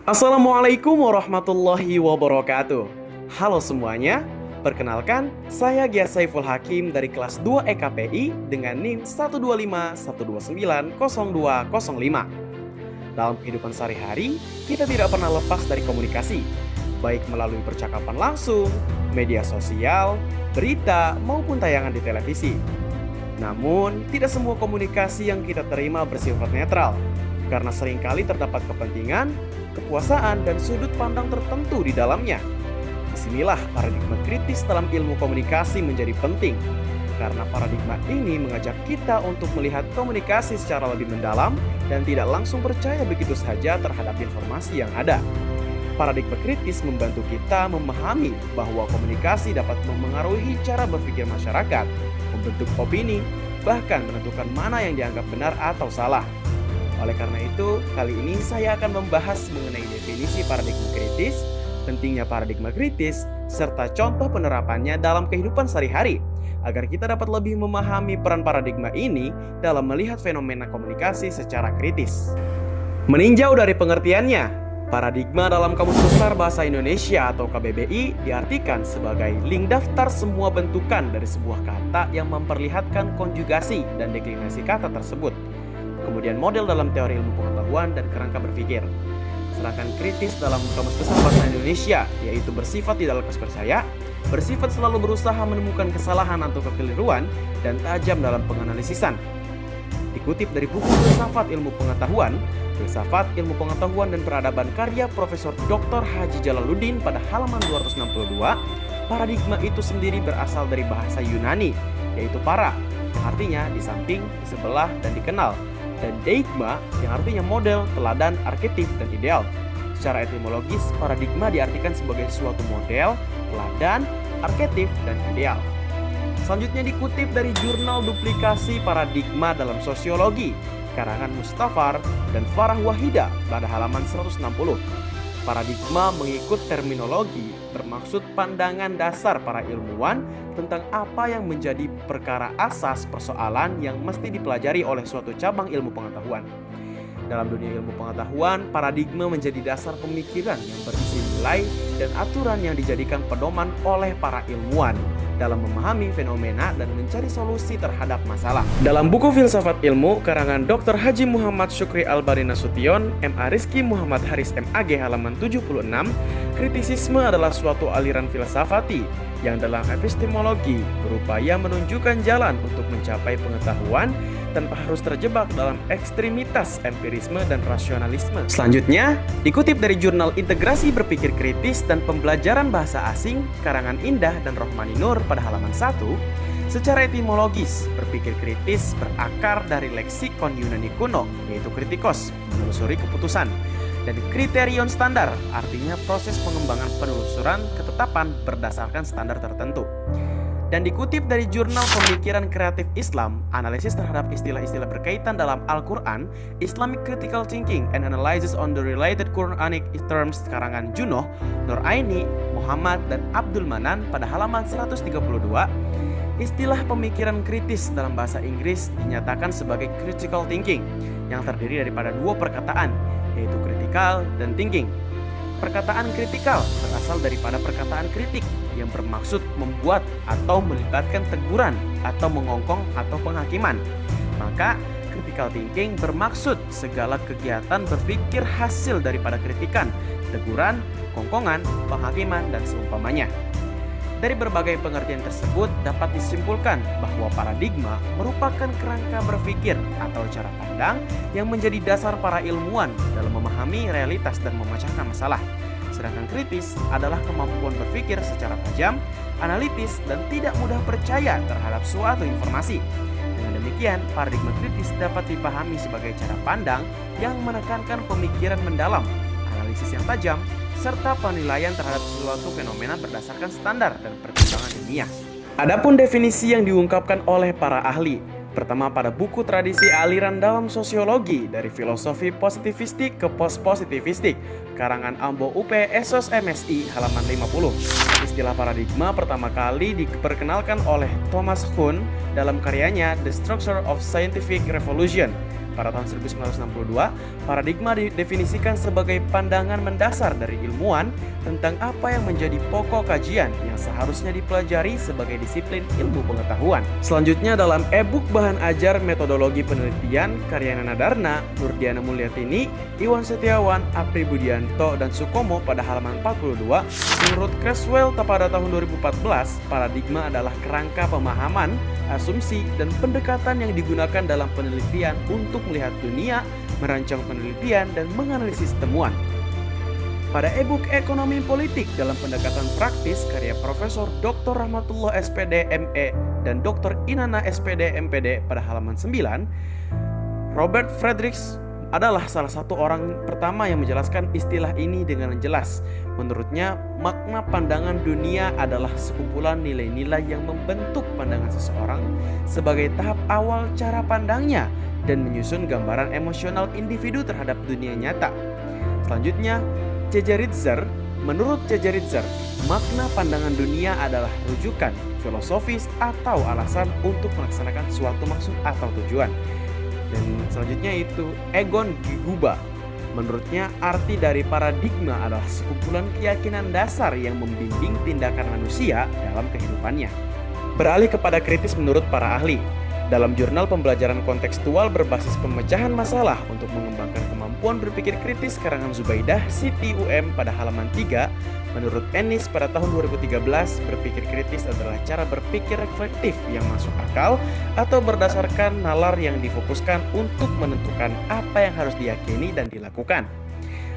Assalamualaikum warahmatullahi wabarakatuh. Halo semuanya, perkenalkan saya Gia Saiful Hakim dari kelas 2 EKPI dengan NIM 12512900205. Dalam kehidupan sehari-hari, kita tidak pernah lepas dari komunikasi, baik melalui percakapan langsung, media sosial, berita, maupun tayangan di televisi. Namun, tidak semua komunikasi yang kita terima bersifat netral, karena seringkali terdapat kepentingan, kepuasaan, dan sudut pandang tertentu di dalamnya. Disinilah paradigma kritis dalam ilmu komunikasi menjadi penting, karena paradigma ini mengajak kita untuk melihat komunikasi secara lebih mendalam dan tidak langsung percaya begitu saja terhadap informasi yang ada. Paradigma kritis membantu kita memahami bahwa komunikasi dapat memengaruhi cara berpikir masyarakat, membentuk opini, bahkan menentukan mana yang dianggap benar atau salah. Oleh karena itu, kali ini saya akan membahas mengenai definisi paradigma kritis, pentingnya paradigma kritis, serta contoh penerapannya dalam kehidupan sehari-hari, agar kita dapat lebih memahami peran paradigma ini dalam melihat fenomena komunikasi secara kritis. Meninjau dari pengertiannya, paradigma dalam Kamus Besar Bahasa Indonesia atau KBBI diartikan sebagai link daftar semua bentukan dari sebuah kata yang memperlihatkan konjugasi dan deklinasi kata tersebut. Kemudian model dalam teori ilmu pengetahuan dan kerangka berpikir. Sedangkan kritis dalam Kamus Besar Bahasa Indonesia yaitu bersifat tidak lekas percaya, bersifat selalu berusaha menemukan kesalahan atau kekeliruan, dan tajam dalam penganalisisan. Dikutip dari buku Filsafat Ilmu Pengetahuan, Filsafat Ilmu Pengetahuan dan Peradaban karya Profesor Dr. Haji Jalaluddin pada halaman 262, paradigma itu sendiri berasal dari bahasa Yunani, yaitu para, yang artinya di samping, di sebelah, dan dikenal, dan deigma yang artinya model, teladan, arketip, dan ideal. Secara etimologis, paradigma diartikan sebagai suatu model, teladan, arketip, dan ideal. Selanjutnya dikutip dari jurnal Duplikasi Paradigma dalam Sosiologi, karangan Mustafar dan Farah Wahida pada halaman 160. Paradigma mengikut terminologi bermaksud pandangan dasar para ilmuwan tentang apa yang menjadi perkara asas persoalan yang mesti dipelajari oleh suatu cabang ilmu pengetahuan. Dalam dunia ilmu pengetahuan, paradigma menjadi dasar pemikiran yang berisi nilai dan aturan yang dijadikan pedoman oleh para ilmuwan dalam memahami fenomena dan mencari solusi terhadap masalah. Dalam buku Filsafat Ilmu karangan Dr. Haji Muhammad Syukri Albani Nasution, MA Rizky Muhammad Haris MAG halaman 76, kritisisme adalah suatu aliran filsafati yang dalam epistemologi berupaya menunjukkan jalan untuk mencapai pengetahuan tanpa harus terjebak dalam ekstremitas empirisme dan rasionalisme. Selanjutnya, dikutip dari jurnal Integrasi Berpikir Kritis dan Pembelajaran Bahasa Asing, karangan Indah dan Rohmani Nur pada halaman 1, secara etimologis, berpikir kritis berakar dari leksikon Yunani kuno, yaitu kritikos, menelusuri keputusan, dan kriterion standar, artinya proses pengembangan penelusuran ketetapan berdasarkan standar tertentu. Dan dikutip dari jurnal Pemikiran Kreatif Islam, analisis terhadap istilah-istilah berkaitan dalam Al-Quran, Islamic Critical Thinking and Analysis on the Related Quranic Terms karangan Junoh, Nur Aini, Muhammad, dan Abdul Manan pada halaman 132, istilah pemikiran kritis dalam bahasa Inggris dinyatakan sebagai critical thinking yang terdiri daripada dua perkataan, yaitu critical dan thinking. Perkataan kritikal berasal daripada perkataan kritik yang bermaksud membuat atau melibatkan teguran atau mengongkong atau penghakiman. Maka critical thinking bermaksud segala kegiatan berpikir hasil daripada kritikan, teguran, kongkongan, penghakiman, dan seumpamanya. Dari berbagai pengertian tersebut dapat disimpulkan bahwa paradigma merupakan kerangka berpikir atau cara pandang yang menjadi dasar para ilmuwan dalam memahami realitas dan memecahkan masalah. Sedangkan kritis adalah kemampuan berpikir secara tajam, analitis, dan tidak mudah percaya terhadap suatu informasi. Dengan demikian, paradigma kritis dapat dipahami sebagai cara pandang yang menekankan pemikiran mendalam, analisis yang tajam, serta penilaian terhadap suatu fenomena berdasarkan standar dan pertimbangan ilmiah. Adapun definisi yang diungkapkan oleh para ahli, pertama pada buku Tradisi Aliran dalam Sosiologi dari Filosofi Positivistik ke Post-Positivistik, karangan Ambo UP Esos MSI halaman 50. Istilah paradigma pertama kali diperkenalkan oleh Thomas Kuhn dalam karyanya The Structure of Scientific Revolution pada tahun 1962, paradigma didefinisikan sebagai pandangan mendasar dari ilmuwan tentang apa yang menjadi pokok kajian yang seharusnya dipelajari sebagai disiplin ilmu pengetahuan. Selanjutnya dalam e-book bahan ajar metodologi penelitian karya Nana Darna, Nurdiana Mulyatini, Iwan Setiawan, Apri Budianto, dan Sukomo pada halaman 42, menurut Creswell pada tahun 2014, paradigma adalah kerangka pemahaman, asumsi, dan pendekatan yang digunakan dalam penelitian untuk melihat dunia, merancang penelitian, dan menganalisis temuan. Pada e-book Ekonomi Politik dalam pendekatan praktis karya Profesor Dr. Rahmatullah SPD ME dan Dr. Inana SPD MPD pada halaman 9, Robert Friedrichs adalah salah satu orang pertama yang menjelaskan istilah ini dengan jelas. Menurutnya, makna pandangan dunia adalah sekumpulan nilai-nilai yang membentuk pandangan seseorang sebagai tahap awal cara pandangnya dan menyusun gambaran emosional individu terhadap dunia nyata. Selanjutnya, menurut Cejeritzer, makna pandangan dunia adalah rujukan filosofis atau alasan untuk melaksanakan suatu maksud atau tujuan. Dan selanjutnya itu Egon Giguba. Menurutnya arti dari paradigma adalah sekumpulan keyakinan dasar yang membimbing tindakan manusia dalam kehidupannya. Beralih kepada kritis menurut para ahli. Dalam jurnal pembelajaran kontekstual berbasis pemecahan masalah untuk mengembangkan kemampuan berpikir kritis karangan Zubaidah Siti UM pada halaman 3, menurut Ennis pada tahun 2013, berpikir kritis adalah cara berpikir reflektif yang masuk akal atau berdasarkan nalar yang difokuskan untuk menentukan apa yang harus diyakini dan dilakukan.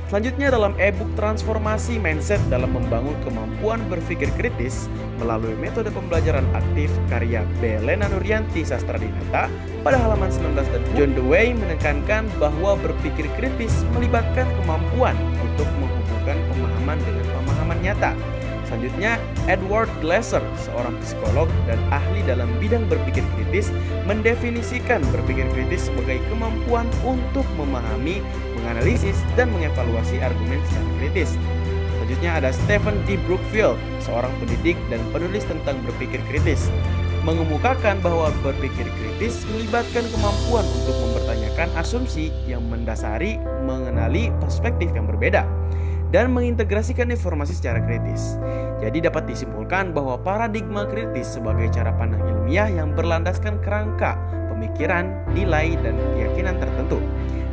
Selanjutnya dalam e-book Transformasi Mindset dalam membangun kemampuan berpikir kritis melalui metode pembelajaran aktif karya Belena Nuryanti Sastradinata pada halaman 19 dan John Dewey menekankan bahwa berpikir kritis melibatkan kemampuan untuk menghubungkan pemahaman dengan pemahaman nyata. Selanjutnya, Edward Glaser, seorang psikolog dan ahli dalam bidang berpikir kritis, mendefinisikan berpikir kritis sebagai kemampuan untuk memahami, menganalisis, dan mengevaluasi argumen secara kritis. Selanjutnya ada Stephen D. Brookfield, seorang pendidik dan penulis tentang berpikir kritis, mengemukakan bahwa berpikir kritis melibatkan kemampuan untuk mempertanyakan asumsi yang mendasari mengenali perspektif yang berbeda dan mengintegrasikan informasi secara kritis. Jadi dapat disimpulkan bahwa paradigma kritis sebagai cara pandang ilmiah yang berlandaskan kerangka, pemikiran, nilai, dan keyakinan tertentu,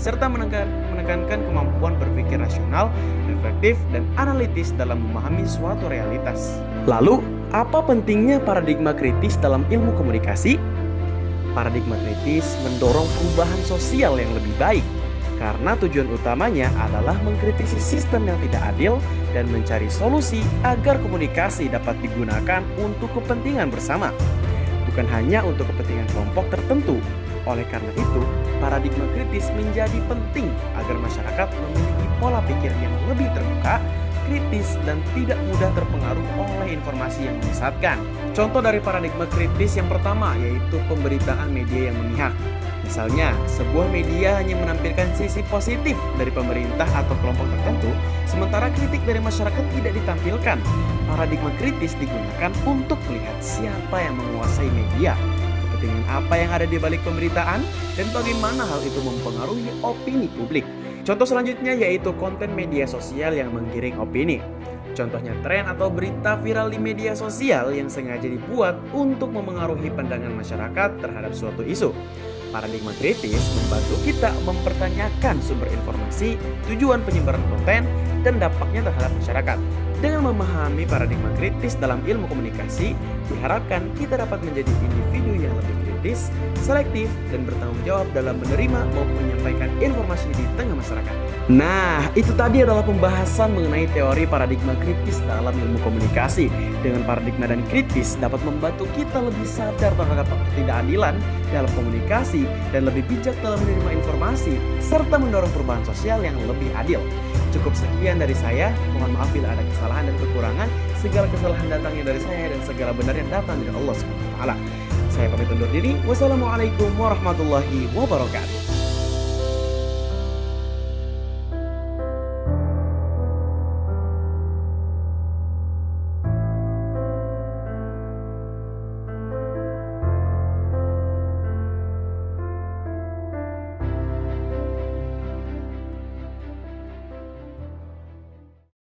serta menekankan kemampuan berpikir rasional, reflektif, dan analitis dalam memahami suatu realitas. Lalu, apa pentingnya paradigma kritis dalam ilmu komunikasi? Paradigma kritis mendorong perubahan sosial yang lebih baik, karena tujuan utamanya adalah mengkritisi sistem yang tidak adil dan mencari solusi agar komunikasi dapat digunakan untuk kepentingan bersama, bukan hanya untuk kepentingan kelompok tertentu. Oleh karena itu, paradigma kritis menjadi penting agar masyarakat memiliki pola pikir yang lebih terbuka, kritis, dan tidak mudah terpengaruh oleh informasi yang menyesatkan. Contoh dari paradigma kritis yang pertama yaitu pemberitaan media yang memihak. Misalnya, sebuah media hanya menampilkan sisi positif dari pemerintah atau kelompok tertentu, sementara kritik dari masyarakat tidak ditampilkan. Paradigma kritis digunakan untuk melihat siapa yang menguasai media, kepentingan apa yang ada di balik pemberitaan, dan bagaimana hal itu mempengaruhi opini publik. Contoh selanjutnya yaitu konten media sosial yang menggiring opini. Contohnya tren atau berita viral di media sosial yang sengaja dibuat untuk memengaruhi pandangan masyarakat terhadap suatu isu. Paradigma kritis membantu kita mempertanyakan sumber informasi, tujuan penyebaran konten, dan dampaknya terhadap masyarakat. Dengan memahami paradigma kritis dalam ilmu komunikasi, diharapkan kita dapat menjadi individu yang lebih kritis, selektif, dan bertanggung jawab dalam menerima maupun menyampaikan informasi di tengah masyarakat. Nah, itu tadi adalah pembahasan mengenai teori paradigma kritis dalam ilmu komunikasi. Dengan paradigma dan kritis dapat membantu kita lebih sadar terhadap ketidakadilan dalam komunikasi dan lebih bijak dalam menerima informasi, serta mendorong perubahan sosial yang lebih adil. Cukup sekian dari saya, mohon maaf bila ada kesalahan dan kekurangan. Segala kesalahan datangnya dari saya dan segala benarnya datang dari Allah SWT. Saya pamit undur diri. Wassalamualaikum warahmatullahi wabarakatuh.